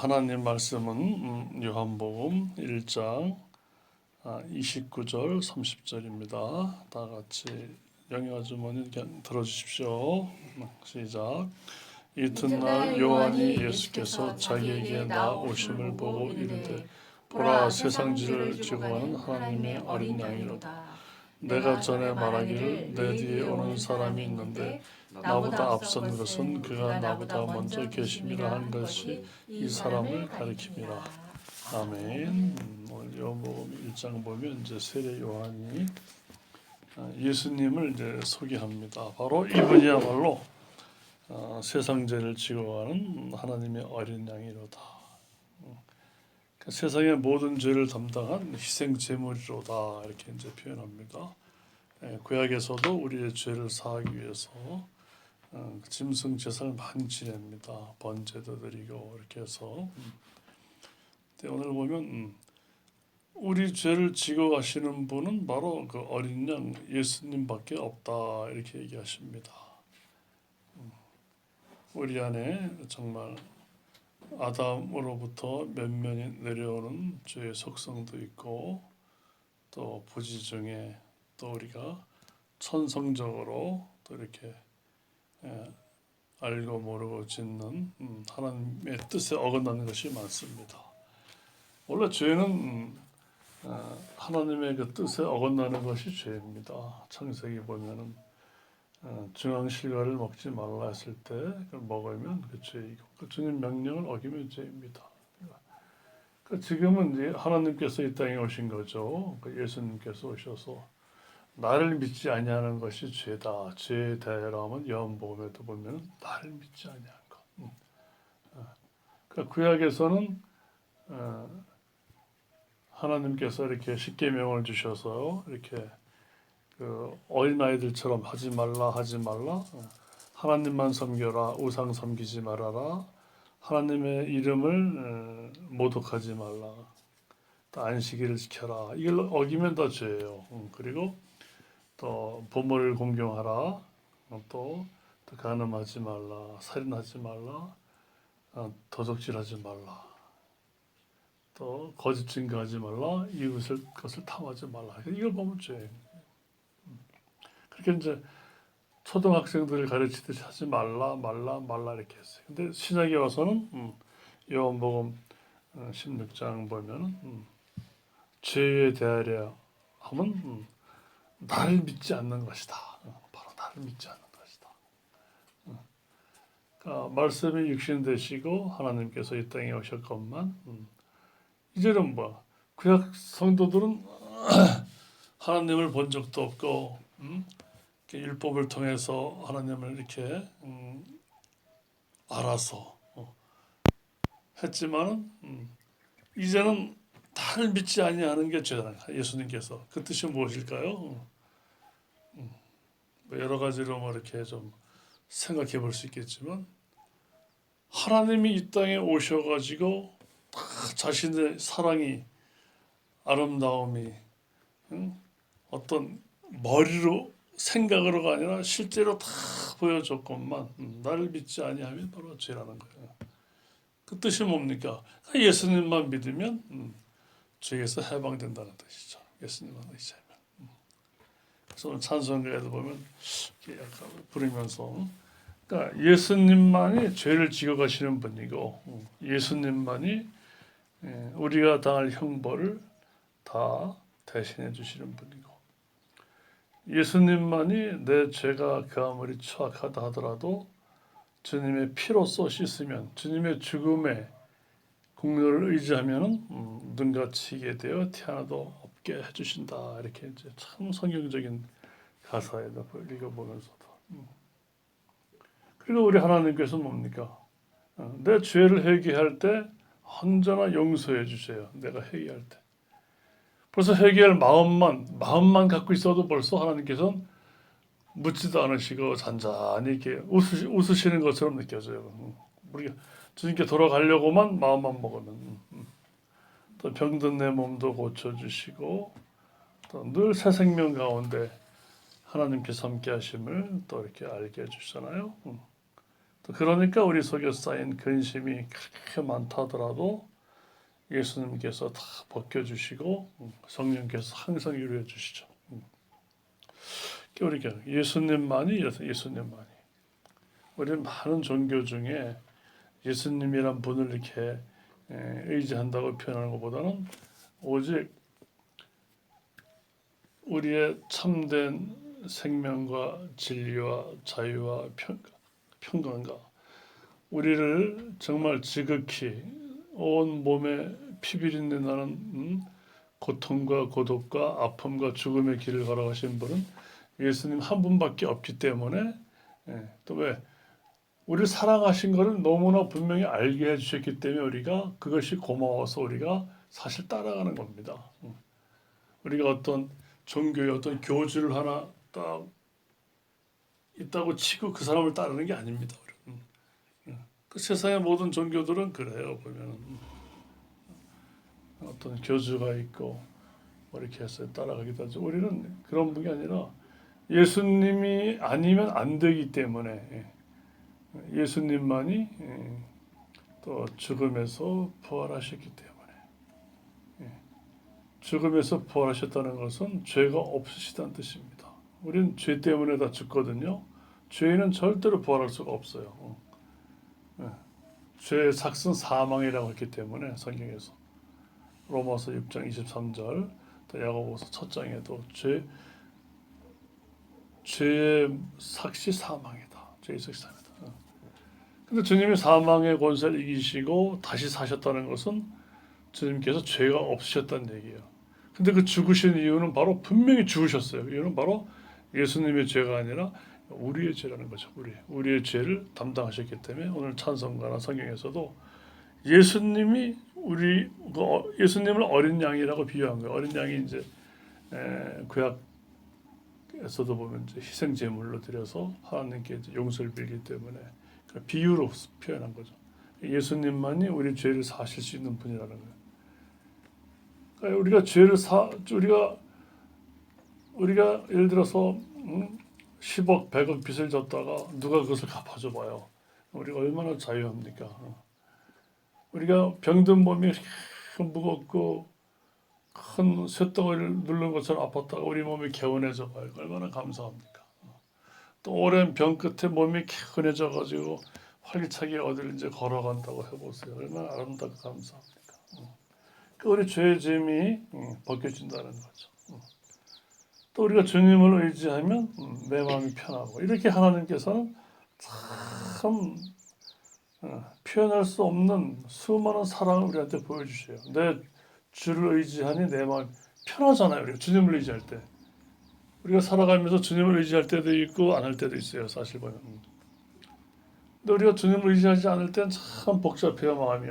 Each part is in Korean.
하나님 말씀은 요한복음 1장 29절 30절입니다. 다 같이 영의 아주머니 들어주십시오. 시작. 이튿날 요한이 예수께서 자기에게 나오심을 보고 이르되 보라, 세상 죄를 지고 가는 하나님의 어린 양이로다. 내가 전에 말하기를 내 뒤에 오는 사람이 있는데 나보다 앞선 것은 그가 나보다 먼저 계심이라 한 것이 이 사람을 가리킴이라. 아멘. 오늘 요한복음 1장 보면 이제 세례 요한이 예수님을 이제 소개합니다. 바로 이분이야말로 세상 죄를 지고 가는 하나님의 어린 양이로다. 세상의 모든 죄를 담당한 희생 제물이로다, 이렇게 이제 표현합니다. 구약에서도 우리의 죄를 사하기 위해서 짐승 제사를 많이 지냅니다. 번제도 드리고 이렇게 해서. 오늘 보면 우리 죄를 지고 가시는 분은 바로 그 어린 양 예수님밖에 없다, 이렇게 얘기하십니다. 우리 안에 정말 아담으로부터 면면이 내려오는 죄의 속성도 있고, 또 부지 중에 또 우리가 천성적으로 또 이렇게 알고 모르고 짓는 하나님의 뜻에 어긋나는 것이 많습니다. 원래 죄는 하나님의 그 뜻에 어긋나는 것이 죄입니다. 창세기 보면은 중앙실과를 먹지 말라 했을 때 그걸 먹으면 그 죄이고, 그 주님 명령을 어기면 죄입니다. 그러니까 지금은 이제 하나님께서 이 땅에 오신 거죠. 그 예수님께서 오셔서 나를 믿지 아니하는 것이 죄다. 죄에 대하여라면 요한복음에도 보면 나를 믿지 아니한 것. 그러니까 구약에서는 하나님께서 이렇게 십계명을 주셔서 이렇게 그 어린 아이들처럼 하지 말라. 하나님만 섬겨라. 우상 섬기지 말아라. 하나님의 이름을 모독하지 말라. 또 안식일을 지켜라. 이걸 어기면 다 죄예요. 그리고 또 부모를 공경하라. 또 간음하지 말라. 살인하지 말라. 도적질하지 말라. 또 거짓 증거하지 말라. 이웃을 것을 탐하지 말라. 이걸 보면 죄예요. 그렇게 이제 초등학생들을 가르치듯이 하지 말라 이렇게 했어요. 근데 신약에 와서는 요한복음 16장 보면은 죄에 대하여 하면 나를 믿지 않는 것이다. 바로 나를 믿지 않는 것이다. 그러니까 말씀이 육신 되시고 하나님께서 이 땅에 오셨건만 이제는 구약 성도들은 하나님을 본 적도 없고 율법을 통해서 하나님을 이렇게 알아서 했지만은 이제는 나를 믿지 아니하는 게 죄다. 예수님께서 그 뜻이 무엇일까요? 여러 가지로 이렇게 좀 생각해 볼 수 있겠지만, 하나님이 이 땅에 오셔가지고 자신의 사랑이, 아름다움이 어떤 머리로 생각으로가 아니라 실제로 다 보여줬건만 나를 믿지 아니하면 바로 죄라는 거예요. 그 뜻이 뭡니까? 예수님만 믿으면 죄에서 해방된다는 뜻이죠. 예수님만 의지하면. 그래서 오늘 찬송가에도 보면 약간 부르면서, 그러니까 예수님만이 죄를 지고 가시는 분이고, 예수님만이 우리가 당할 형벌을 다 대신해 주시는 분이고, 예수님만이 내 죄가 그 아무리 추악하다 하더라도 주님의 피로써 씻으면, 주님의 죽음의 공로를 의지하면은 눈같이 이게 되어 티 하나도 없게 해주신다. 이렇게 이제 참 성경적인 가사에다 읽어보면서도. 그리고 우리 하나님께서 뭡니까? 내 죄를 회개할 때 언제나 용서해 주세요. 내가 회개할 때. 벌써 회개할 마음만 갖고 있어도 벌써 하나님께서는 묻지도 않으시고 잔잔히 이렇게 웃으시는 것처럼 느껴져요. 우리가 주님께 돌아가려고만 마음만 먹으면 또 병든 내 몸도 고쳐주시고 또 늘 새 생명 가운데 하나님께서 함께 하심을 또 이렇게 알게 해주시잖아요. 또 그러니까 우리 속에 쌓인 근심이 그렇게 많다 하더라도 예수님께서 다 벗겨주시고 성령께서 항상 위로해 주시죠. 우리가 예수님만이 이래서 예수님만이 우리는 많은 종교 중에 예수님이란 분을 이렇게 의지한다고 표현하는 것보다는 오직 우리의 참된 생명과 진리와 자유와 평강과 우리를 정말 지극히 온 몸에 피비린내 나는 고통과 고독과 아픔과 죽음의 길을 걸어가신 분은 예수님 한 분밖에 없기 때문에 또 왜 우리를 사랑하신 것을 너무나 분명히 알게 해주셨기 때문에 우리가 그것이 고마워서 우리가 사실 따라가는 겁니다. 우리가 어떤 종교의 어떤 교주를 하나 딱 있다고 치고 그 사람을 따르는 게 아닙니다. 그 세상의 모든 종교들은 그래요. 보면 어떤 교주가 있고 뭐 이렇게 해서 따라가기도 하죠. 우리는 그런 분이 아니라 예수님이 아니면 안 되기 때문에 예수님만이 또 죽음에서 부활하셨기 때문에 죽음에서 부활하셨다는 것은 죄가 없으시다는 뜻입니다. 우리는 죄 때문에 다 죽거든요. 죄는 절대로 부활할 수가 없어요. 죄의 삭은 사망이라고 했기 때문에 성경에서 로마서 6장 23절 또 야고보서 첫 장에도 죄의 삭이 사망이다. 죄의 삭이 사망이다. 근데 주님이 사망의 권세를 이기시고 다시 사셨다는 것은 주님께서 죄가 없으셨다는 얘기예요. 근데 그 죽으신 이유는 바로 분명히 죽으셨어요. 이유는 바로 예수님의 죄가 아니라 우리의 죄라는 거죠. 우리의 죄를 담당하셨기 때문에 오늘 찬송가나 성경에서도 예수님이 예수님을 어린 양이라고 비유한 거예요. 어린 양이 이제 구약에서도 보면 이제 희생 제물로 드려서 하나님께 이제 용서를 빌기 때문에 비유로 표현한 거죠. 예수님만이 우리 죄를 사실 수 있는 분이라는 거예요. 그러니까 우리가 예를 들어서 10억, 100억 빚을 졌다가 누가 그것을 갚아줘 봐요. 우리가 얼마나 자유합니까? 우리가 병든 몸이 무겁고 큰 쇳덩어리를 누른 것처럼 아팠다가 우리 몸이 개운해져 봐요. 얼마나 감사합니까? 또 오랜 병 끝에 몸이 개운해져 가지고 활기차게 어디를 이제 걸어간다고 해보세요. 얼마나 아름답고 감사합니까? 우리 죄의 짐이 벗겨진다는 거죠. 또 우리가 주님을 의지하면 내 마음이 편하고 이렇게 하나님께서는 참 표현할 수 없는 수많은 사랑을 우리한테 보여주셔요. 내 주를 의지하니 내 마음이 편하잖아요. 우리가 주님을 의지할 때. 우리가 살아가면서 주님을 의지할 때도 있고 안 할 때도 있어요. 사실 보면. 근데 우리가 주님을 의지하지 않을 땐 참 복잡해요. 마음이.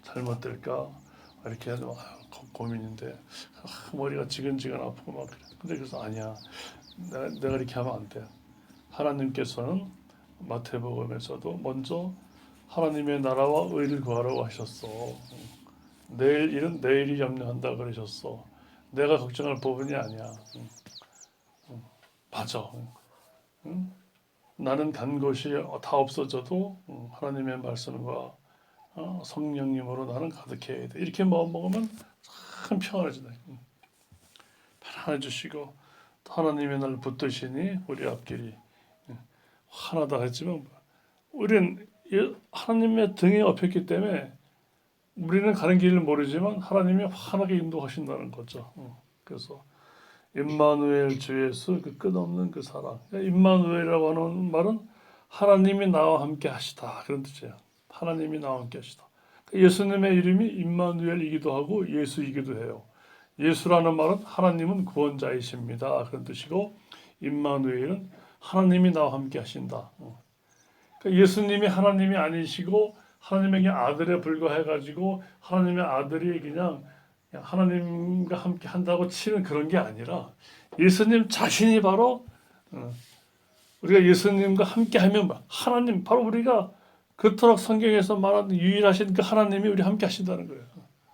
잘못될까? 이렇게 해도 고민인데 머리가 지근지근 아프고 막 그래. 근데 그래서 아니야. 내가 이렇게 하면 안 돼. 하나님께서는 마태복음에서도 먼저 하나님의 나라와 의를 구하라고 하셨어. 내일 일은 내일이 염려한다 그러셨어. 내가 걱정할 부분이 아니야. 맞아. 나는 간 곳이 다 없어져도 하나님의 말씀과 성령님으로 나는 가득해야 돼. 이렇게 마음 먹으면 참 평안해지네. 편안해주시고 하나님의 날 붙드시니 우리 앞길이 환하다 했지만 우리는 하나님의 등에 업혔기 때문에 우리는 가는 길을 모르지만 하나님이 환하게 인도하신다는 거죠. 그래서 임마누엘 주 예수 그 끝없는 그 사랑. 임마누엘이라고 하는 말은 하나님이 나와 함께 하시다 그런 뜻이에요. 하나님이 나와 함께 하시다. 예수님의 이름이 임마누엘이기도 하고 예수이기도 해요. 예수라는 말은 하나님은 구원자이십니다 그런 뜻이고 임마누엘은 하나님이 나와 함께 하신다. 그러니까 예수님이 하나님이 아니시고 하나님에게 아들에 불과해가지고 하나님의 아들이 그냥 하나님과 함께 한다고 치는 그런 게 아니라 예수님 자신이 바로 우리가 예수님과 함께 하면 하나님 바로 우리가 그토록 성경에서 말하는 유일하신 그 하나님이 우리 함께 하신다는 거예요.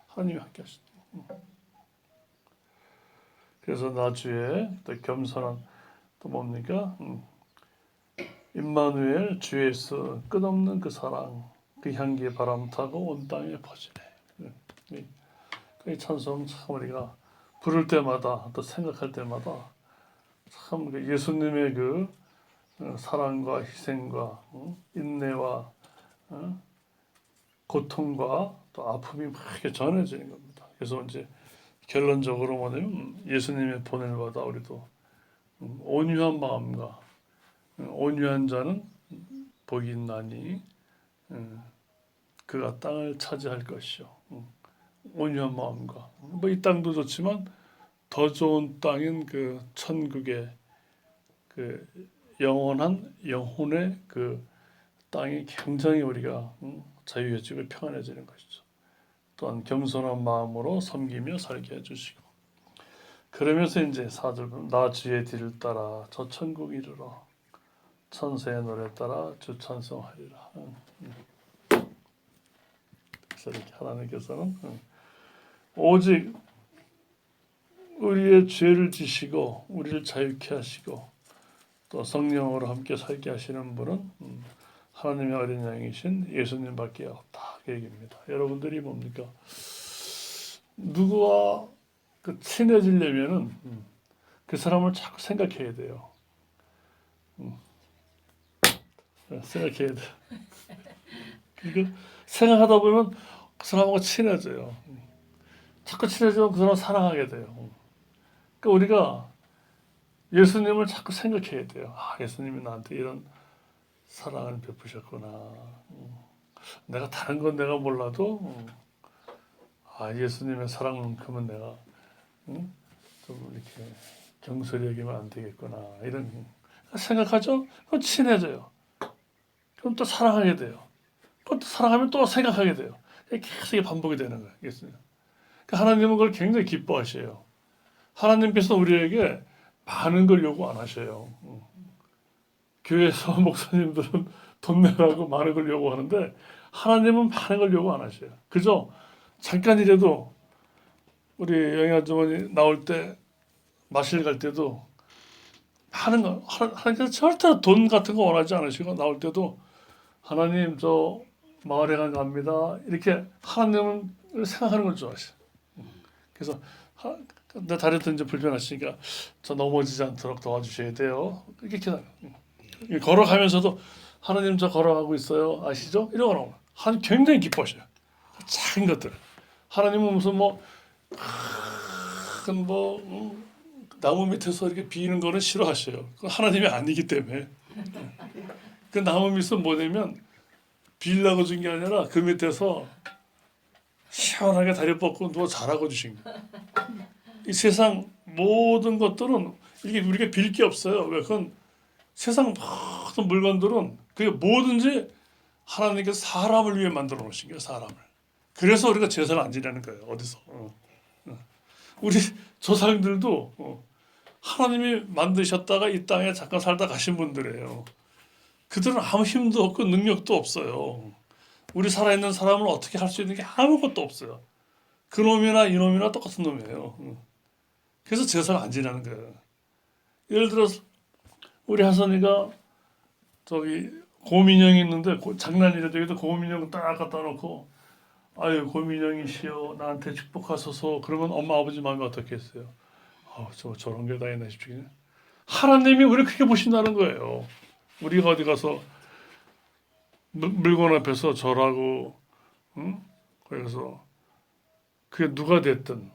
하나님이 함께 하신다. 그래서 나주에 또 겸손한 또 뭡니까? 임마누엘 주 예수 끝없는 그 사랑 그 향기에 바람 타고 온 땅에 퍼지네. 이 찬송 참 우리가 부를 때마다 또 생각할 때마다 참 예수님의 그 사랑과 희생과 인내와 고통과 또 아픔이 막 이렇게 전해지는 겁니다. 그래서 이제 결론적으로 뭐냐면 예수님의 본을 받아 우리도 온유한 마음과 온유한 자는 복이 있나니 그가 땅을 차지할 것이요. 온유한 마음과 뭐 이 땅도 좋지만 더 좋은 땅인 그 천국의 그 영원한 영혼의 그 땅이 굉장히 우리가 자유해지고 평안해지는 것이죠. 또한 겸손한 마음으로 섬기며 살게 해주시고 그러면서 이제 4절 보면 나 주의 뒤를 따라 저 천국 이르러 천사의 노래 따라 주 찬송하리라. 그래서 이렇게 하나님께서는 오직 우리의 죄를 지시고 우리를 자유케 하시고 또 성령으로 함께 살게 하시는 분은 하나님의 어린 양이신 예수님밖에 없다 그 얘기입니다. 여러분들이 뭡니까? 누구와 친해지려면은 그 사람을 자꾸 생각해야 돼요. 생각해야 돼. 그러니까 생각하다 보면 그 사람하고 친해져요. 자꾸 친해지면 그 사람 사랑하게 돼요. 그러니까 우리가 예수님을 자꾸 생각해야 돼요. 아, 예수님이 나한테 이런 사랑을 베푸셨구나. 내가 다른 건 내가 몰라도 아, 예수님의 사랑만큼은 내가 좀 이렇게 경솔히 여기면 안 되겠구나. 이런 생각하죠? 그럼 친해져요. 그럼 또 사랑하게 돼요. 그럼 또 사랑하면 또 생각하게 돼요. 계속 반복이 되는 거예요. 예수님. 그러니까 하나님은 그걸 굉장히 기뻐하셔요. 하나님께서 우리에게 많은 걸 요구 안 하셔요. 교회에서 목사님들은 돈 내라고 많은 걸 요구하는데 하나님은 많은 걸 요구 안 하셔요. 그저 잠깐이라도 우리 영희 아주머니 나올 때 마실 갈 때도 하는 거 하나님께서 절대 돈 같은 거 원하지 않으시고 나올 때도 하나님 저 마을에 갑니다. 이렇게 하나님을 생각하는 걸 좋아하셔요. 그래서 내 다리도 이제 불편하시니까 저 넘어지지 않도록 도와주셔야 돼요. 이렇게 걸어가면서도 하나님 저 걸어가고 있어요. 아시죠? 이러고 하나님 굉장히 기뻐하셔요. 작은 것들. 하나님은 무슨 큰 나무 밑에서 이렇게 비는 거는 싫어하셔요. 하나님이 아니기 때문에. 그 나무 밑은 뭐냐면 빌라고 준 게 아니라 그 밑에서 시원하게 다리 뻗고 누워 자라고 주신 거예요. 이 세상 모든 것들은 이게 우리가 빌 게 없어요. 왜? 그건 세상 모든 물건들은 그게 뭐든지 하나님께서 사람을 위해 만들어 놓으신 거예요. 사람을. 그래서 우리가 제사를 안 지내는 거예요. 어디서. 우리 조상들도 하나님이 만드셨다가 이 땅에 잠깐 살다 가신 분들이에요. 그들은 아무 힘도 없고 능력도 없어요. 우리 살아있는 사람은 어떻게 할 수 있는 게 아무것도 없어요. 그놈이나 이놈이나 똑같은 놈이에요. 그래서 제사를 안 지내는 거예요. 예를 들어서 우리 하선이가 저기 고민형이 있는데 장난이라도 여기도 고민형 딱 갖다 놓고 아유 고민형이시여 나한테 축복하소서 그러면 엄마 아버지 마음이 어떻겠어요? 저런 게 다 있나 싶지. 하나님이 우리 그렇게 보신다는 거예요. 우리가 어디 가서 물건 앞에서 절하고 그래서 그게 누가 됐든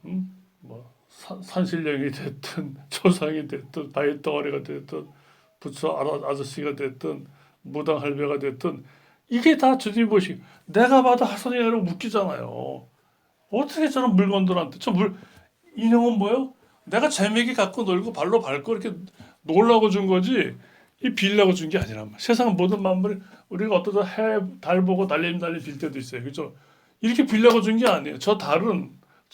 산신령이 됐든 조상이 됐든 바위 덩어리가 됐든 부처 아저씨가 됐든 무당 할배가 됐든 이게 다 주님 보시. 내가 봐도 하선이 여러분 웃기잖아요. 어떻게 저런 물건들한테 인형은 뭐요? 내가 재미있게 갖고 놀고 발로 밟고 이렇게 놀라고 준 거지 이 빌라고 준 게 아니란 말이야. 세상 모든 만물이 우리가 어떠다 달 보고 달림 빌 때도 있어요. 그죠? 이렇게 빌라고 준 게 아니에요. 저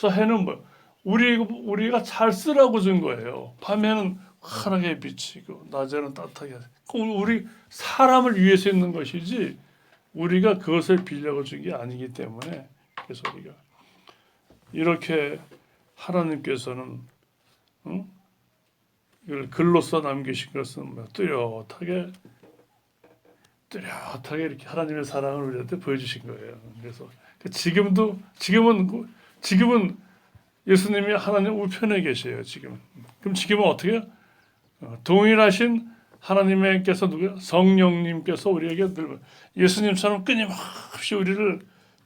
해는 뭐 우리가 잘 쓰라고 준 거예요. 밤에는 환하게 비치고 낮에는 따뜻하게 하세요. 우리 사람을 위해서 있는 것이지 우리가 그것을 빌려고 준 게 아니기 때문에 그래서 우리가 이렇게 하나님께서는 이걸 글로써 남기신 것은 뚜렷하게 뚜렷하게 이렇게 하나님의 사랑을 우리한테 보여주신 거예요. 그래서 지금은 예수님이 하나님 우편에 계세요. 지금. 그럼 지금은 어떻게 해요? 동일하신 하나님께서 누구요? 성령님께서 우리에게 늘 예수님처럼 끊임없이 우리를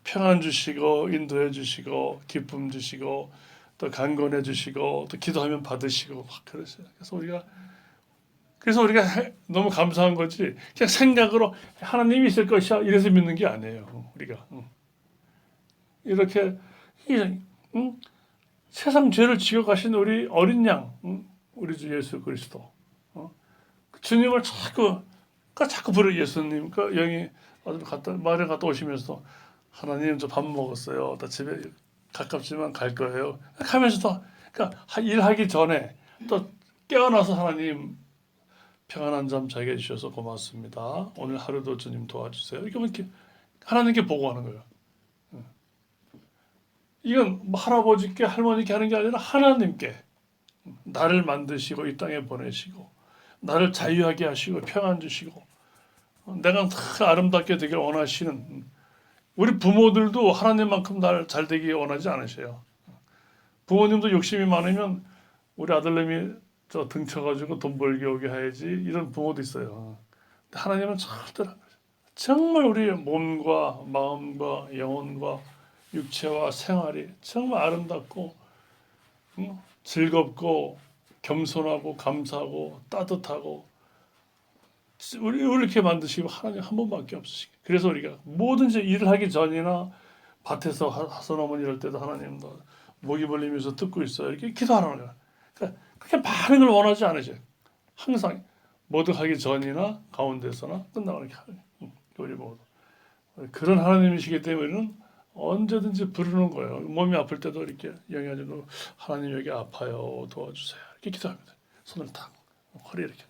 평안 주시고 인도해 주시고 기쁨 주시고 또 강건해 주시고 또 기도하면 받으시고 막 그러세요. 그래서 우리가 너무 감사한 거지. 그냥 생각으로 하나님이 있을 것이야 이래서 믿는 게 아니에요. 우리가 이렇게 세상 죄를 지고 가신 우리 어린 양, 우리 주 예수 그리스도. 주님을 자꾸 부르 예수님. 그 영이 마을에 갔다 오시면서 하나님 저 밥 먹었어요. 나 집에 가깝지만 갈 거예요. 하면서도 그러니까 일하기 전에 또 깨어나서 하나님 평안한 잠 자게 해주셔서 고맙습니다. 오늘 하루도 주님 도와주세요. 이렇게 하나님께 보고하는 거예요. 이건 뭐 할아버지께 할머니께 하는 게 아니라 하나님께 나를 만드시고 이 땅에 보내시고 나를 자유하게 하시고 평안 주시고 내가 다 아름답게 되길 원하시는 우리 부모들도 하나님만큼 날 잘 되기 원하지 않으셔요. 부모님도 욕심이 많으면 우리 아들내미 저 등쳐가지고 돈 벌게 오게 해야지 이런 부모도 있어요. 근데 하나님은 절대로 정말 우리의 몸과 마음과 영혼과 육체와 생활이 정말 아름답고 즐겁고 겸손하고 감사하고 따뜻하고 우리 이렇게 만드시고 하나님 한 번밖에 없으시고 그래서 우리가 뭐든지 일을 하기 전이나 밭에서 하소나무 이럴 때도 하나님 너 모기 벌리면서 듣고 있어요 이렇게 기도하라는 거야. 그러니까 그렇게 많은 걸 원하지 않으셔요. 항상 뭐든 하기 전이나 가운데서나 끝나고 이렇게 하는 우리 모두 그런 하나님이시기 때문에 우리는 언제든지 부르는 거예요. 몸이 아플 때도 이렇게 영해가지고 하나님 여기 아파요 도와주세요 이렇게 기도합니다. 손을 탁 허리 이렇게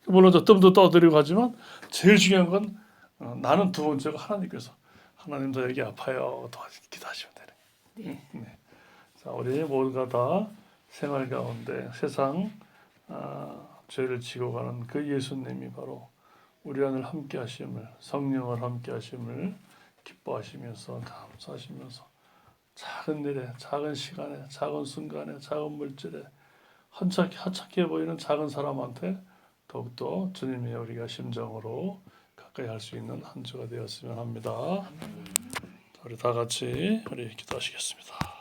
물론 저 뜸도 떠드리고 하지만 제일 중요한 건 나는 두 번째가 하나님께서 하나님 저 여기 아파요 도와주시기 기도하시면 되는 거예요. 네. 자 우리 모두가 다 생활 가운데 세상 죄를 지고 가는 그 예수님이 바로 우리 안을 함께 하심을 성령을 함께 하심을 기뻐하시면서 감사하시면서 작은 일에 작은 시간에 작은 순간에 작은 물질에 하찮게 보이는 작은 사람한테 더욱더 주님의 우리가 심정으로 가까이 할 수 있는 한 주가 되었으면 합니다. 우리 다 같이 우리 기도하시겠습니다.